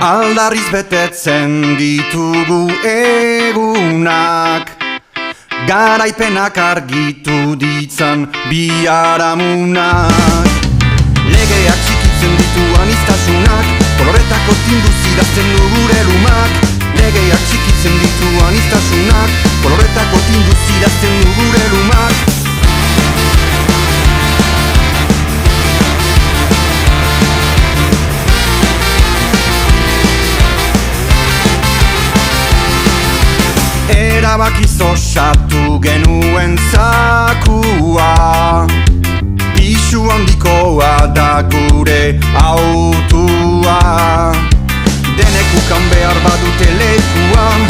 Aldarriz betetzen ditugu egunak, garaipenak argitu ditzan biharamunak. Legeak txikitzen ditu aniztasunak, koloretako tinduz idazten du gure lumak. Legeak txikitzen ditu aniztasunak, koloretako tinduz idazten du gure lumak. Erabakiz osatu genuen zakua, pisu handikoa da gure autua. Denek ukan behar badute lekuan,